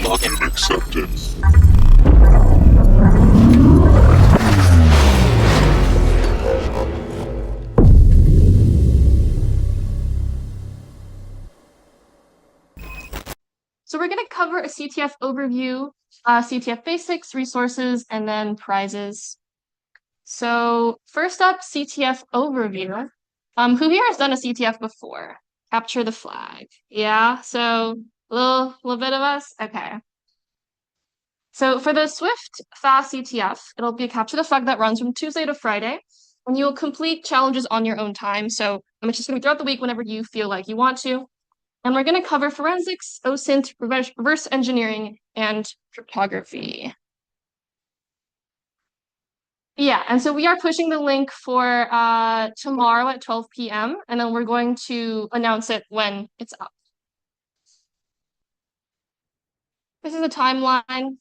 Login accepted. So we're going to cover a CTF overview, CTF basics, resources, and then prizes. So first up, CTF overview. Who here has done a CTF before? Capture the flag. Yeah, so little bit of us. Okay. So for the Swift Fast CTF, it'll be a capture the flag that runs from Tuesday to Friday, and you'll complete challenges on your own time. So it's just going to be throughout the week whenever you feel like you want to. And we're going to cover forensics, OSINT, reverse engineering, and cryptography. Yeah, and so we are pushing the link for tomorrow at 12 p.m. and then we're going to announce it when it's up. This is a timeline,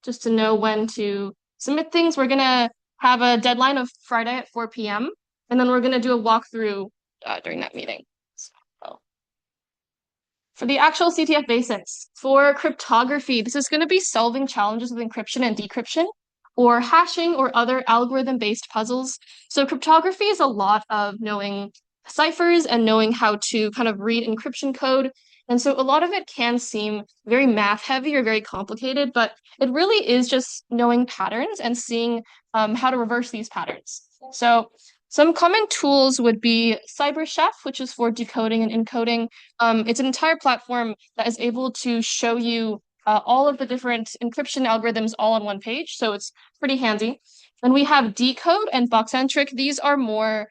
just to know when to submit things. We're gonna have a deadline of Friday at 4 p.m. and then we're gonna do a walkthrough during that meeting. So, for the actual CTF basics, for cryptography, this is gonna be solving challenges with encryption and decryption, or hashing or other algorithm-based puzzles. So cryptography is a lot of knowing ciphers and knowing how to kind of read encryption code. And so a lot of it can seem very math heavy or very complicated, but it really is just knowing patterns and seeing how to reverse these patterns. So some common tools would be CyberChef, which is for decoding and encoding. It's an entire platform that is able to show you all of the different encryption algorithms all on one page, so it's pretty handy. Then we have Decode and Boxcentric. These are more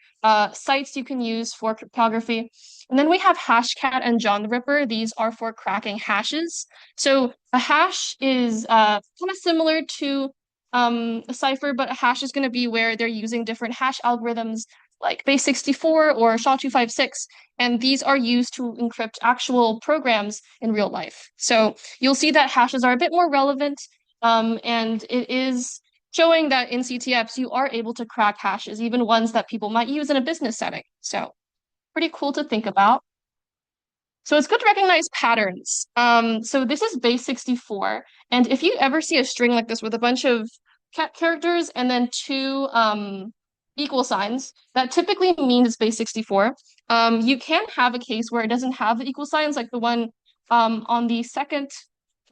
sites you can use for cryptography. And then we have Hashcat and John the Ripper. These are for cracking hashes. So a hash is kind of similar to a cipher, but a hash is going to be where they're using different hash algorithms like base64 or SHA-256, and these are used to encrypt actual programs in real life. So you'll see that hashes are a bit more relevant, and it is showing that in CTFs you are able to crack hashes, even ones that people might use in a business setting. So pretty cool to think about. So it's good to recognize patterns. So this is base 64, and if you ever see a string like this with a bunch of characters and then two equal signs, that typically means it's base 64. You can have a case where it doesn't have the equal signs, like the one on the second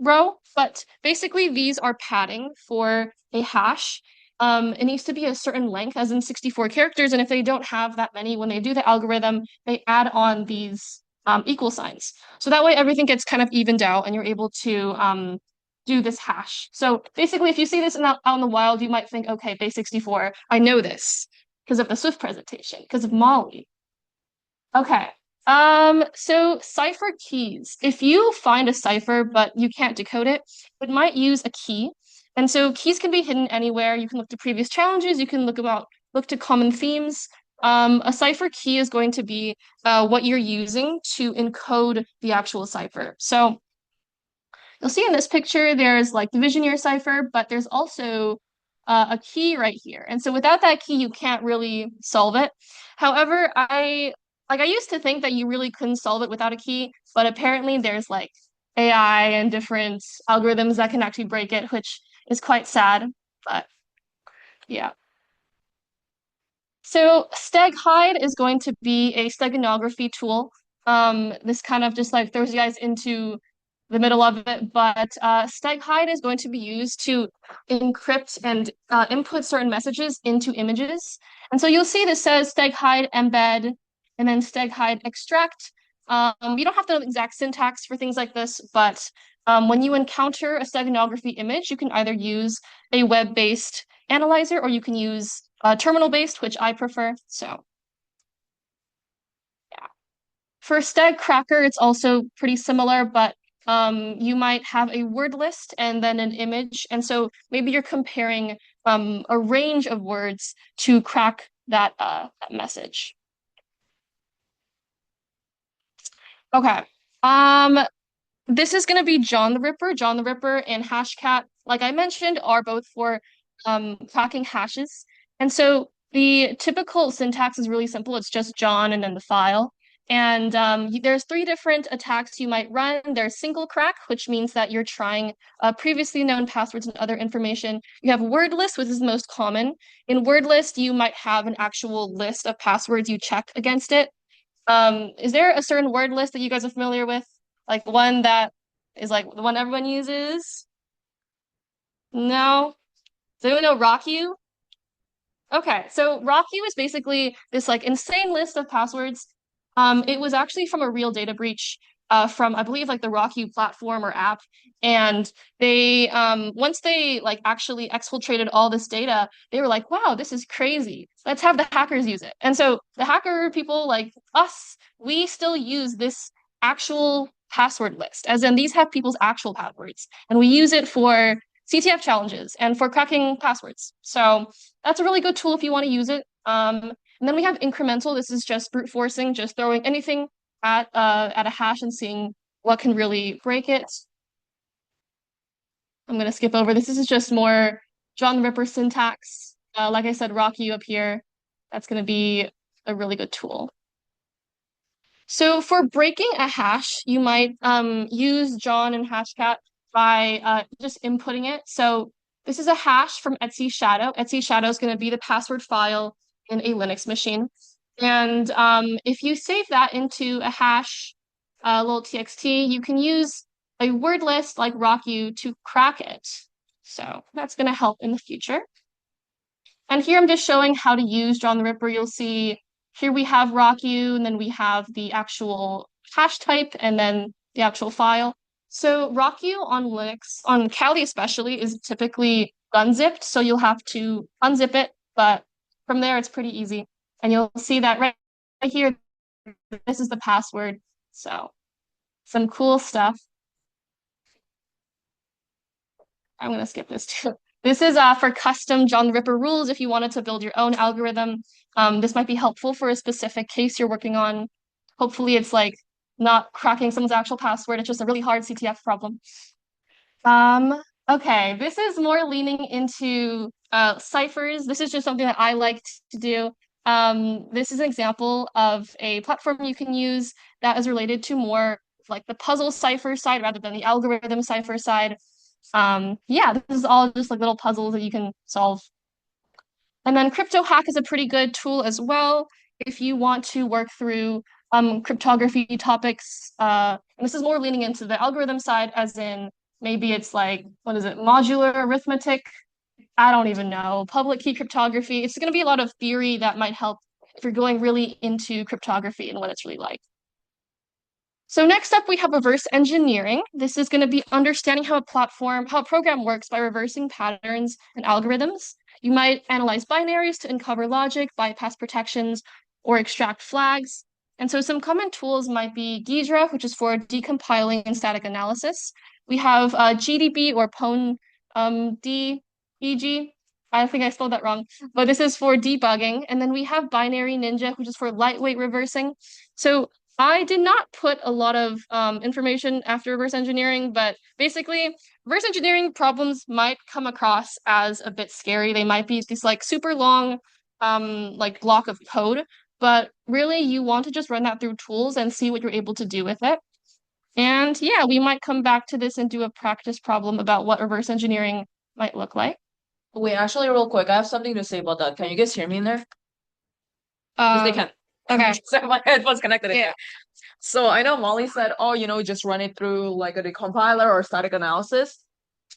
row, but basically these are padding for a hash. It needs to be a certain length, as in 64 characters, and if they don't have that many when they do the algorithm, they add on these equal signs. So that way everything gets kind of evened out and you're able to do this hash. So basically, if you see this out in the wild, you might think, okay, base 64, I know this because of the Swift presentation, because of Molly. Okay. So cipher keys. If you find a cipher but you can't decode it, it might use a key. And so keys can be hidden anywhere. You can look to previous challenges, you can look to common themes. A cipher key is going to be what you're using to encode the actual cipher. So you'll see in this picture, there's like division year cipher, but there's also a key right here. And so without that key, you can't really solve it. However, I used to think that you really couldn't solve it without a key, but apparently there's like AI and different algorithms that can actually break it, which is quite sad, but yeah. So StegHide is going to be a steganography tool. This kind of just like throws you guys into the middle of it, but StegHide is going to be used to encrypt and input certain messages into images. And so you'll see this says StegHide embed and then StegHide extract. You don't have the exact syntax for things like this, but when you encounter a steganography image, you can either use a web-based analyzer or you can use terminal-based, which I prefer. So yeah. For Steg Cracker, it's also pretty similar, but you might have a word list and then an image. And so maybe you're comparing a range of words to crack that message. Okay. This is going to be John the Ripper. John the Ripper and Hashcat, like I mentioned, are both for cracking hashes. And so the typical syntax is really simple. It's just John and then the file. And there's three different attacks you might run. There's single crack, which means that you're trying previously known passwords and other information. You have word list, which is the most common. In word list, you might have an actual list of passwords you check against it. Is there a certain word list that you guys are familiar with? Like one that is like the one everyone uses? No? Does anyone know RockU? Okay, so RockU is basically this like insane list of passwords. It was actually from a real data breach from I believe like the RockU platform or app, and they once they like actually exfiltrated all this data, they were like, "Wow, this is crazy. Let's have the hackers use it." And so the hacker people like us, we still use this actual password list, as in these have people's actual passwords, and we use it for CTF challenges and for cracking passwords. So that's a really good tool if you want to use it. And then we have incremental. This is just brute forcing, just throwing anything at a hash and seeing what can really break it. I'm gonna skip over. This is just more John the Ripper syntax. Like I said, RockU up here. That's gonna be a really good tool. So for breaking a hash, you might use John and Hashcat by just inputting it. So this is a hash from Etsy Shadow. Etsy Shadow is going to be the password file in a Linux machine. And if you save that into a hash, little txt, you can use a word list like RockU to crack it. So that's going to help in the future. And here I'm just showing how to use John the Ripper. You'll see here we have RockU, and then we have the actual hash type, and then the actual file. So RockU on Linux, on Kali especially, is typically unzipped, so you'll have to unzip it, but from there it's pretty easy. And you'll see that right here, this is the password. So some cool stuff. I'm going to skip this too. This is for custom John the Ripper rules if you wanted to build your own algorithm. This might be helpful for a specific case you're working on. Hopefully it's like not cracking someone's actual password. It's just a really hard CTF problem. Okay, this is more leaning into ciphers. This is just something that I like to do. This is an example of a platform you can use that is related to more like the puzzle cipher side rather than the algorithm cipher side. Yeah, this is all just like little puzzles that you can solve. And then crypto hack is a pretty good tool as well if you want to work through cryptography topics. And this is more leaning into the algorithm side, as in maybe it's like, what is it, modular arithmetic? I don't even know. Public key cryptography. It's going to be a lot of theory that might help if you're going really into cryptography and what it's really like. So next up, we have reverse engineering. This is going to be understanding how a program works by reversing patterns and algorithms. You might analyze binaries to uncover logic, bypass protections, or extract flags. And so some common tools might be Ghidra, which is for decompiling and static analysis. We have GDB or Pwn DEG. I think I spelled that wrong, but this is for debugging. And then we have Binary Ninja, which is for lightweight reversing. So I did not put a lot of information after reverse engineering, but basically, reverse engineering problems might come across as a bit scary. They might be this like super long like block of code, but really you want to just run that through tools and see what you're able to do with it. And yeah, we might come back to this and do a practice problem about what reverse engineering might look like. Wait, actually, real quick, I have something to say about that. Can you guys hear me in there? Because they can. Okay. So my headphones connected in Yeah. there. So I know Molly said, oh, just run it through like a decompiler or static analysis.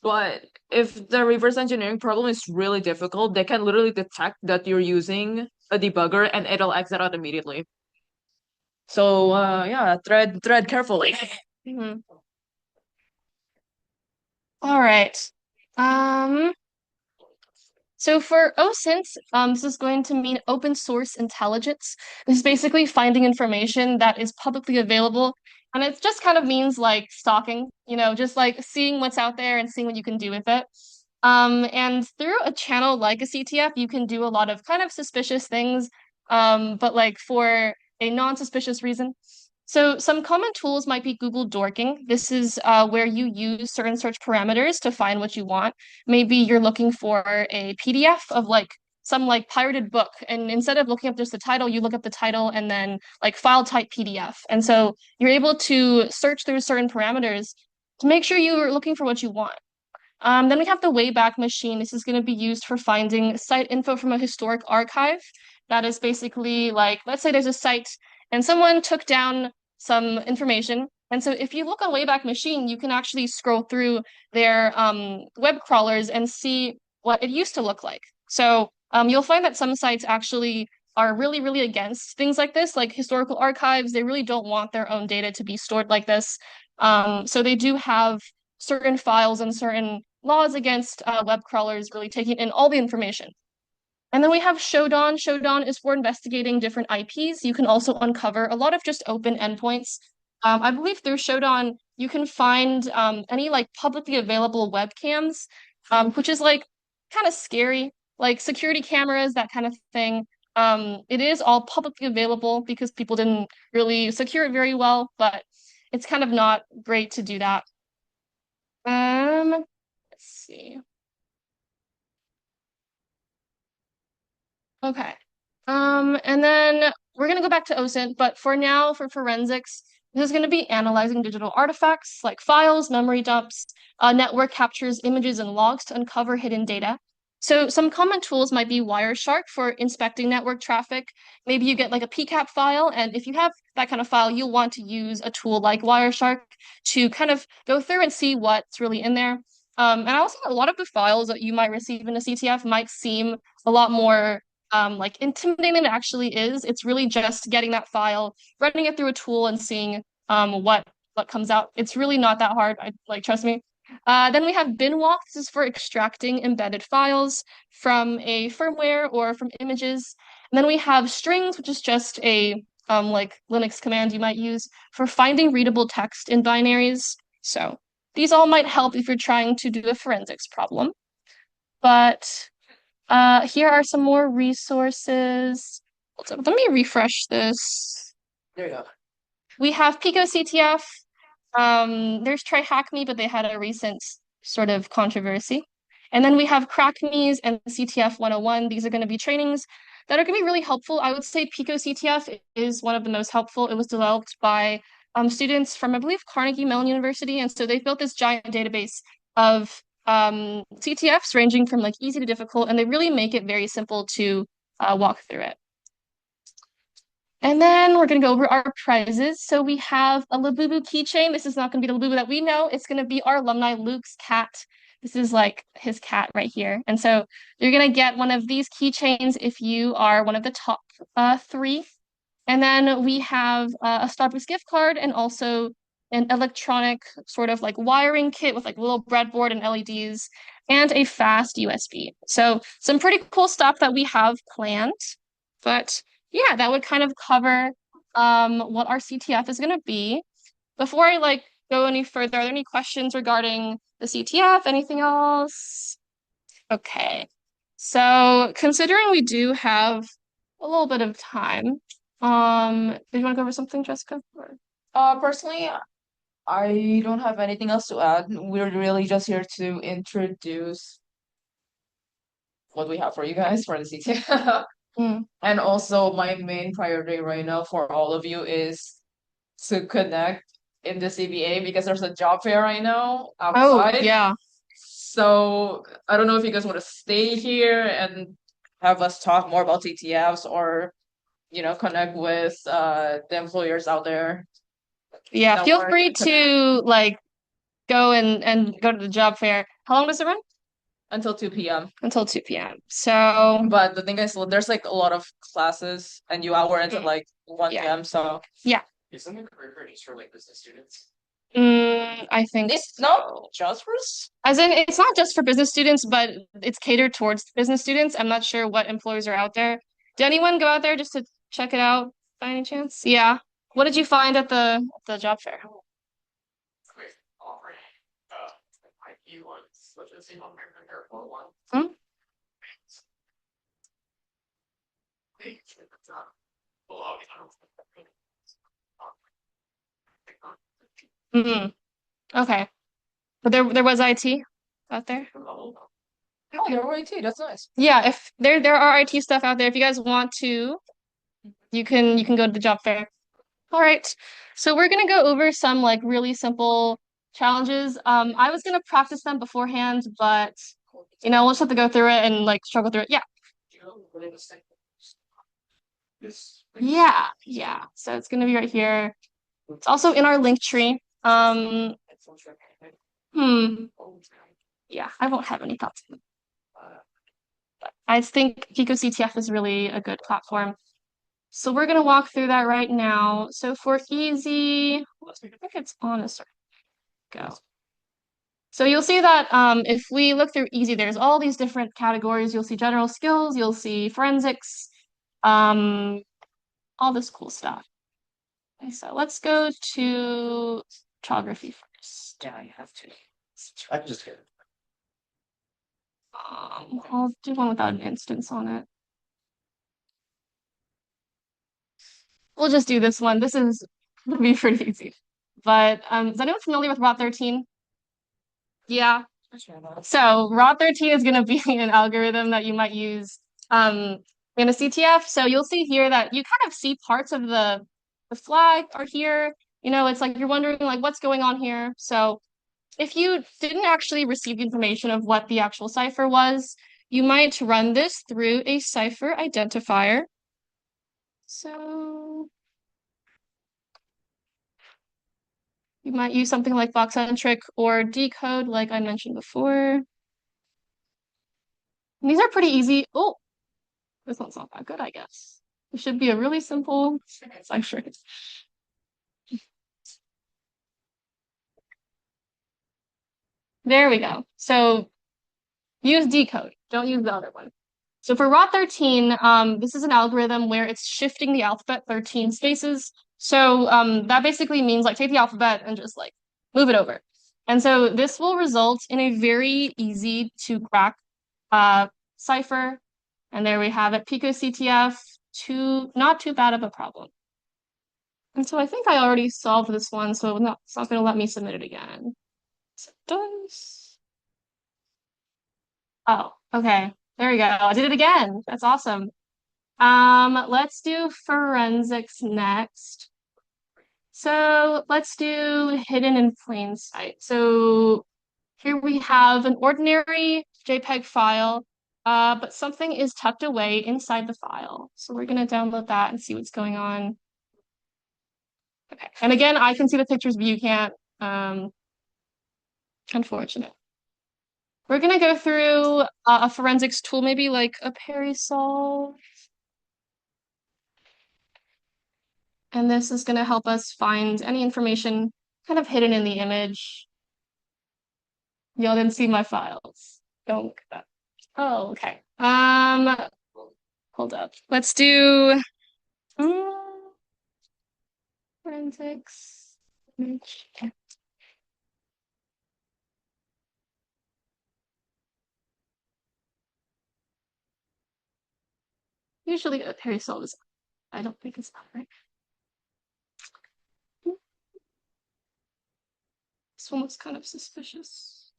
But if the reverse engineering problem is really difficult, they can literally detect that you're using a debugger and it'll exit out immediately. So yeah, thread carefully. Mhm. All right. Um, So for OSINT, this is going to mean open source intelligence. This is basically finding information that is publicly available. And it just kind of means like stalking, just like seeing what's out there and seeing what you can do with it. And through a channel like a CTF, you can do a lot of kind of suspicious things, but like for a non-suspicious reason. So some common tools might be Google dorking. This is where you use certain search parameters to find what you want. Maybe you're looking for a PDF of like some like pirated book, and instead of looking up just the title, you look up the title and then like file type PDF. And so you're able to search through certain parameters to make sure you're looking for what you want. Then we have the Wayback Machine. This is going to be used for finding site info from a historic archive. That is basically like, let's say there's a site and someone took down some information. And so if you look on Wayback Machine, you can actually scroll through their web crawlers and see what it used to look like. So you'll find that some sites actually are really, really against things like this, like historical archives. They really don't want their own data to be stored like this. So they do have certain files and certain laws against web crawlers really taking in all the information. And then we have Shodan. Shodan is for investigating different IPs. You can also uncover a lot of just open endpoints. I believe through Shodan, you can find any like publicly available webcams, which is like kind of scary, like security cameras, that kind of thing. It is all publicly available because people didn't really secure it very well, but it's kind of not great to do that. Let's see. Okay. And then we're gonna go back to OSINT, but for now, for forensics, this is gonna be analyzing digital artifacts like files, memory dumps, network captures, images, and logs to uncover hidden data. So some common tools might be Wireshark for inspecting network traffic. Maybe you get like a PCAP file, and if you have that kind of file, you'll want to use a tool like Wireshark to kind of go through and see what's really in there. And also a lot of the files that you might receive in a CTF might seem a lot more like intimidating than it actually is. It's really just getting that file, running it through a tool and seeing what comes out. It's really not that hard. I like trust me. Then we have binwalk. This is for extracting embedded files from a firmware or from images. And then we have strings, which is just a like Linux command you might use for finding readable text in binaries. So these all might help if you're trying to do a forensics problem. But here are some more resources. Let me refresh this. There you go. We have Pico CTF. There's Try Hack Me, but they had a recent sort of controversy. And then we have Crack Me's and CTF 101. These are going to be trainings that are going to be really helpful. I would say Pico CTF is one of the most helpful. It was developed by students from, I believe, Carnegie Mellon University. And so they built this giant database of CTFs ranging from like easy to difficult, and they really make it very simple to walk through it. And then we're going to go over our prizes. So we have a Labubu keychain. This is not going to be the Labubu that we know. It's going to be our alumni Luke's cat. This is like his cat right here. And so you're going to get one of these keychains if you are one of the top three. And then we have a Starbucks gift card and also an electronic sort of like wiring kit with like little breadboard and LEDs and a fast USB. So some pretty cool stuff that we have planned. But yeah, that would kind of cover what our CTF is going to be. Before I like go any further, are there any questions regarding the CTF? Anything else? Okay. So considering we do have a little bit of time, did you want to go over something, Jessica? Personally, I don't have anything else to add. We're really just here to introduce what we have for you guys for the CTF. Mm. And also, my main priority right now for all of you is to connect in the CBA because there's a job fair right now Oh, outside. yeah. So I don't know if you guys want to stay here and have us talk more about CTFs or, connect with the employers out there Yeah, that feel want free to connect to like go and go to the job fair. How long does it run? until 2 p.m. Until 2 p.m. So, But the thing is, there's like a lot of classes and you hour until like 1 yeah. p.m. So Yeah. Isn't the career fair just for like business students? I think it's not so. just for us. As in, it's not just for business students, but it's catered towards business students. I'm not sure what employers are out there. Did anyone go out there just to check it out by any chance? Yeah. What did you find at the job fair? Quick offering. IP ones, such as the airport one. Hmm? Mm-hmm. Okay. But there was IT out there? Oh, you're IT. That's nice. Yeah, if there are IT stuff out there. If you guys want to, you can go to the job fair. All right. So we're gonna go over some like really simple challenges. I was gonna practice them beforehand, but we'll just have to go through it and like struggle through it. Yeah. Yeah. So it's gonna be right here. It's also in our link tree. Hmm. Yeah, I won't have any thoughts. I think Pico CTF is really a good platform. So we're gonna walk through that right now. So for easy, I think it's on a start. Go. So you'll see that if we look through easy, there's all these different categories. You'll see general skills, you'll see forensics, um, all this cool stuff. Okay, so let's go to photography first. Yeah, you have to. I can just get it. I'll do one without an instance on it. We'll just do this one. This is gonna be pretty easy. But is anyone familiar with ROT 13? Yeah. So ROT 13 is going to be an algorithm that you might use in a CTF. So you'll see here that you kind of see parts of the flag are here. It's like you're wondering like what's going on here. So if you didn't actually receive the information of what the actual cipher was, you might run this through a cipher identifier. So you might use something like boxcentric or decode, like I mentioned before. And these are pretty easy. Oh, this one's not that good, I guess. It should be a really simple cipher. There we go. So use decode. Don't use the other one. So for ROT 13, this is an algorithm where it's shifting the alphabet 13 spaces. So that basically means like take the alphabet and just like move it over. And so this will result in a very easy to crack cipher. And there we have it, Pico CTF, not too bad of a problem. And so I think I already solved this one, so it's not going to let me submit it again. So it does. Oh, okay. There we go. I did it again. That's awesome. Let's do forensics next. So let's do hidden in plain sight. So here we have an ordinary JPEG file, but something is tucked away inside the file. So we're going to download that and see what's going on. Okay. And again, I can see the pictures, but you can't. Unfortunate. We're going to go through a forensics tool, maybe like a Perisol. And this is going to help us find any information kind of hidden in the image. Y'all didn't see my files. Don't look at that. Oh, okay. Hold up. Let's do forensics. Usually a Perisol is, I don't think it's that right. This one looks kind of suspicious.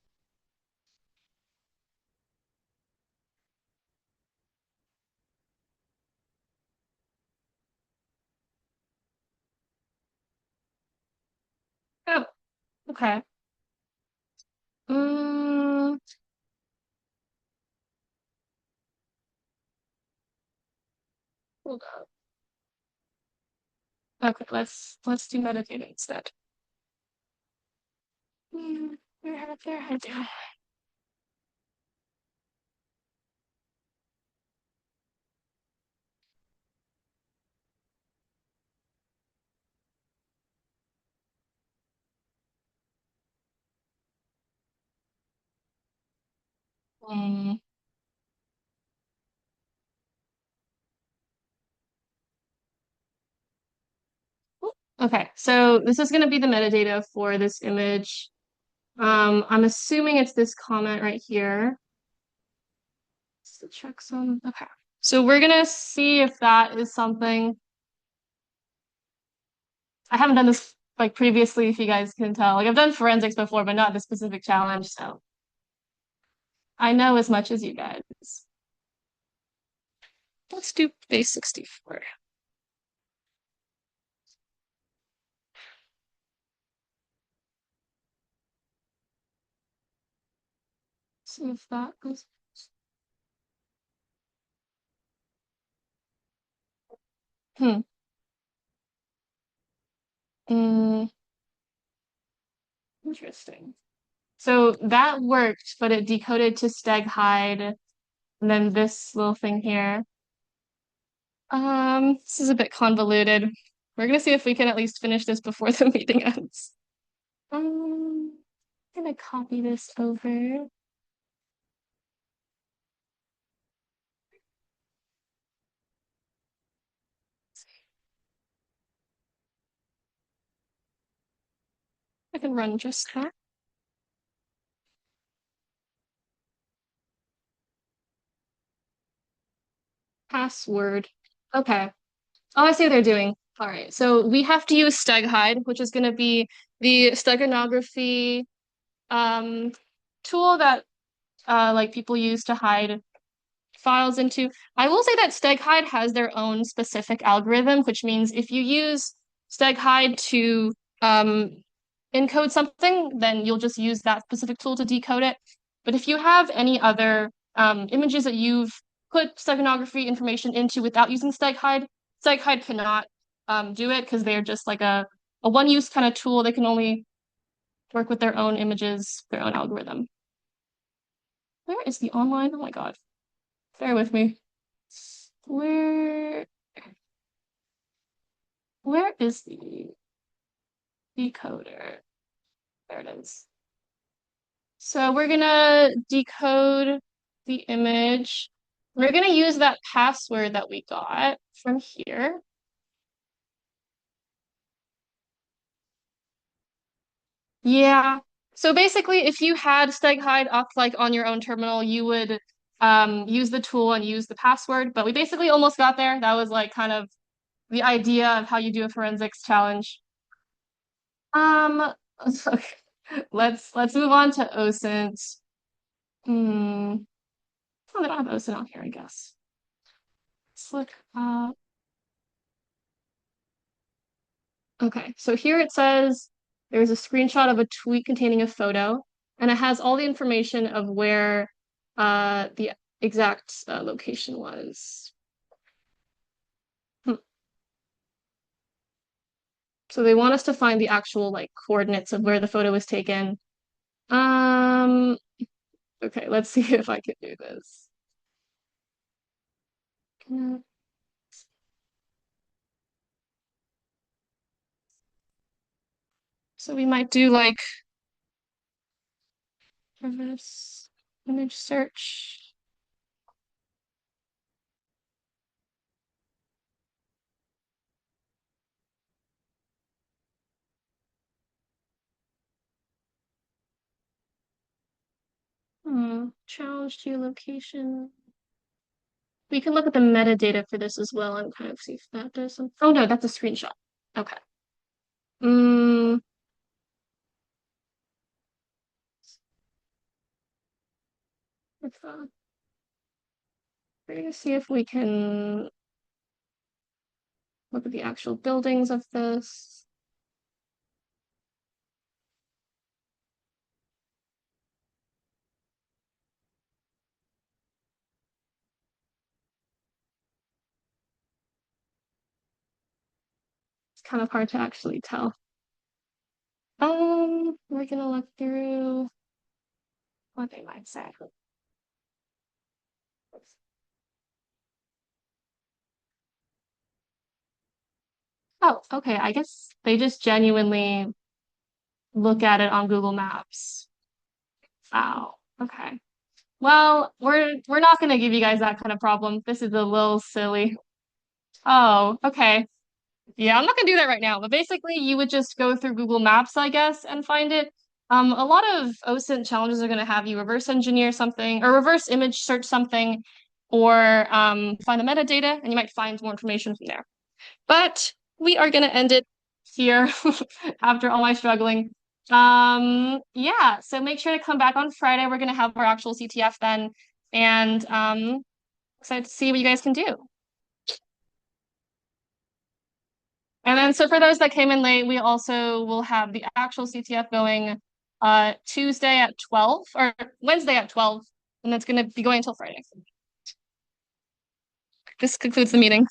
Oh, okay. Um, Hold up. Okay, let's do metadata instead. There, I do. Um, okay, so this is going to be the metadata for this image. I'm assuming it's this comment right here. It's the checksum. Okay, so we're gonna see if that is something. I haven't done this like previously, if you guys can tell. Like I've done forensics before, but not this specific challenge. So I know as much as you guys. Let's do base 64. See if that goes. Hmm. Mm, interesting. So that worked, but it decoded to stag hide, and then this little thing here. This is a bit convoluted. We're gonna see if we can at least finish this before the meeting ends. I'm gonna copy this over. I can run just that. Password. Okay. Oh, I see what they're doing. All right. So we have to use steghide, which is going to be the steganography um, tool that like people use to hide files into. I will say that steghide has their own specific algorithm, which means if you use steghide to um, encode something, then you'll just use that specific tool to decode it. But if you have any other images that you've put steganography information into without using steghide, steghide cannot do it because they're just like a one-use kind of tool. They can only work with their own images, their own algorithm. Where is the online? Oh my God. Bear with me. Where where is the decoder? There it is. So we're gonna decode the image. We're gonna use that password that we got from here. Yeah. So basically, if you had steghide up like on your own terminal, you would use the tool and use the password. But we basically almost got there. That was like kind of the idea of how you do a forensics challenge. Um, okay. Let's move on to OSINT. Hmm. Oh, they don't have OSINT on here, I guess. Let's look up. Okay, so here it says there's a screenshot of a tweet containing a photo, and it has all the information of where the exact location was. Hmm. So they want us to find the actual like coordinates of where the photo was taken. Um, okay, let's see if I can do this. Mm, So we might do like reverse image search. Challenge geolocation. We can look at the metadata for this as well and kind of see if that does something. Oh no, that's a screenshot. Okay. Mm, let's, we're gonna see if we can look at the actual buildings of this. It's kind of hard to actually tell. We're gonna look through what they might say. Oh, okay. I guess they just genuinely look at it on Google Maps. Wow. Okay. Well, we're not gonna give you guys that kind of problem. This is a little silly. Oh, okay. Yeah, I'm not gonna do that right now, but basically you would just go through Google Maps, I guess, and find it. A lot of OSINT challenges are gonna have you reverse engineer something or reverse image search something or find the metadata, and you might find more information from there. But we are gonna end it here after all my struggling. Yeah, so make sure to come back on Friday. We're gonna have our actual CTF then, and excited to see what you guys can do. And then, so for those that came in late, we also will have the actual CTF going Tuesday at 12 or Wednesday at 12, and that's going to be going until Friday. This concludes the meeting.